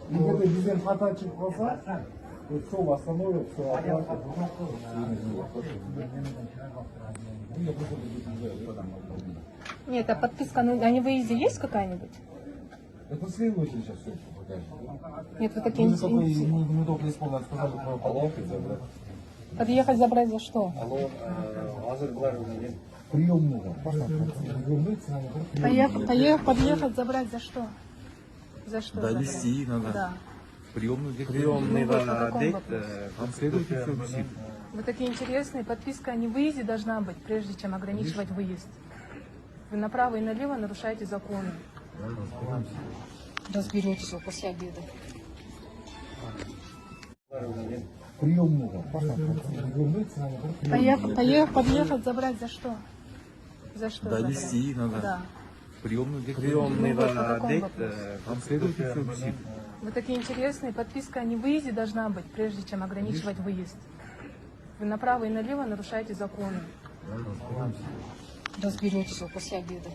Егер бізден хата шығып қалса, сол остановит, все оплатит. Нет, а подписка о невыезде есть какая-нибудь? Это следующий сейчас все покажет. Нет, вы такие... Мы только исполнили, сказали, что подъехать забрать. Подъехать забрать за что? Приемную. Подъехать забрать за что? За что? Довести надо. Да. Приемный надо. Вам следует все висит. Вы такие интересные. Подписка о невыезде должна быть, прежде чем ограничивать выезд. Вы направо и налево нарушаете законы. Разберетесь после обеда. Приемную. Подъехать забрать за что? За что? Довести надо. Да. Приемный Вам следует все висит. Вы такие интересные. Подписка о невыезде должна быть, прежде чем ограничивать выезд. Вы направо и налево нарушаете законы. Разберетесь после обеда.